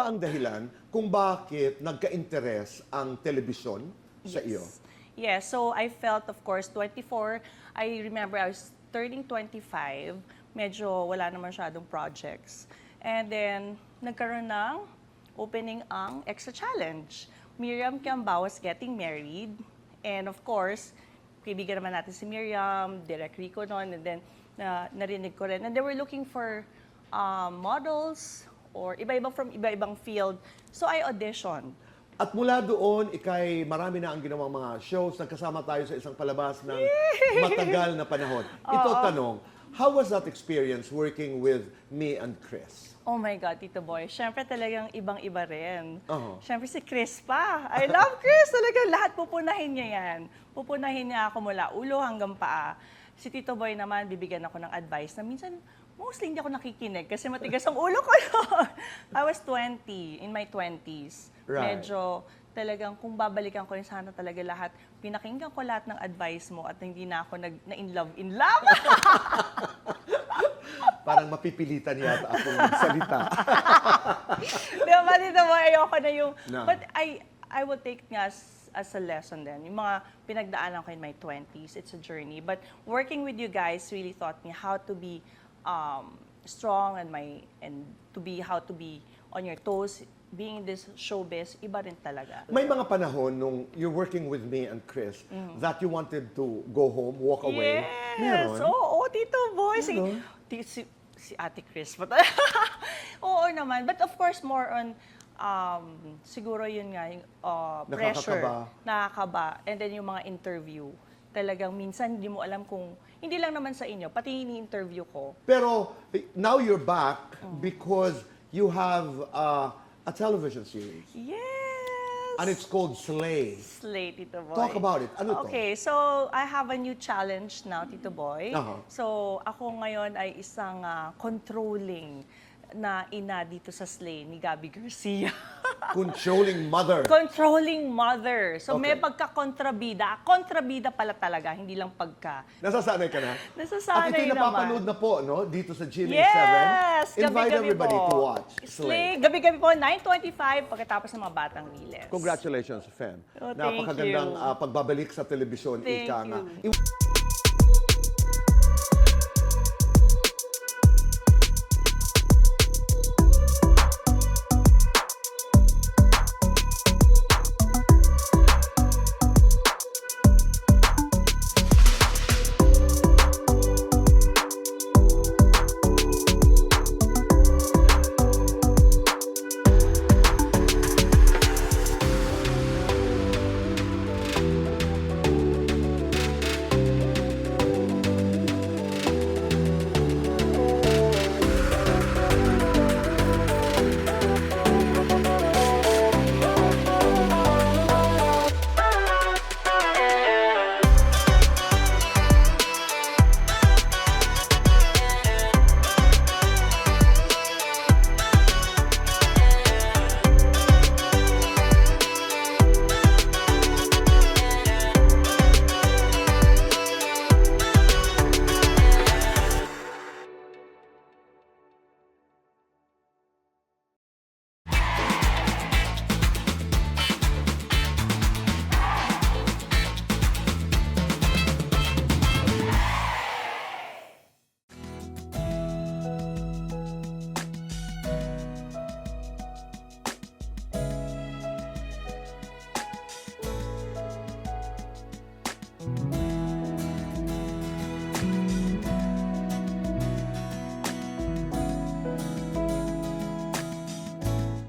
ba ang dahilan kung bakit nagka-interes ang telebisyon sa iyo? Yes, so I felt, of course, 24. I remember I was turning 25. Medyo wala naman masyadong projects. And then, nagkaroon ng opening ang Extra Challenge. Miriam Kiambao was getting married. And of course, kaibigan naman natin si Miriam, Direk Rico noon, and then narinig ko rin. And they were looking for models or iba-ibang from iba-ibang field. So I auditioned. At mula doon, marami na ang ginawang mga shows. Nagkasama tayo sa isang palabas ng matagal na panahon. Ito tanong, how was that experience working with me and Chris? Oh my God, Tito Boy. Siyempre talagang ibang-iba rin. Uh-huh. Siyempre si Chris pa. I love Chris. Talagang lahat pupunahin niya yan. Pupunahin niya ako mula ulo hanggang paa. Si Tito Boy naman, bibigyan ako ng advice na minsan, mostly hindi ako nakikinig kasi matigas ang ulo ko. I was 20, in my 20s. Right. Medyo talagang kung babalikan ko rin sana talaga lahat, pinakinggan ko lahat ng advice mo at hindi na ako na-in love. In love? Parang mapipilitan yata akong magsalita. Di ba, Tito Boy, ayoko na yung... No. But I will take nga as a lesson then. Yung mga pinagdaanan ko in my 20s, it's a journey. But working with you guys really taught me how to be strong and how to be on your toes. Being in this showbiz, iba rin talaga. May mga panahon nung you're working with me and Chris that you wanted to go home, walk away. Yes! Meron? Oo, Tito Boy. Si Ate Chris pa talaga. Oo naman. But of course, more on siguro yun nga, yung pressure. Nakakaba. And then yung mga interview. Talagang minsan hindi mo alam kung, hindi lang naman sa inyo, pati ini-interview ko. Pero now you're back because you have a television series. Yes! And it's called Slay. Slay, Tito Boy. Talk about it. Ano to? Okay, so I have a new challenge now, Tito Boy. So ako ngayon ay isang controlling na ina dito sa Slay ni Gabby Garcia. Controlling mother. Controlling mother. So may Okay. pagka-kontrabida. Kontrabida pala talaga, hindi lang pagka. Nasasanay ka na? At Nasasanay ito'y naman. napapanood na po, no? Dito sa GMA7. Yes! Invite Gabi-gabi everybody po. to watch Slay. Gabi-gabi po, 9:25 pagkatapos ng mga Batang Giles. Congratulations, Fem. Oh, thank Napakagandang you. pagbabalik sa telebisyon. Thank Ika nga. you.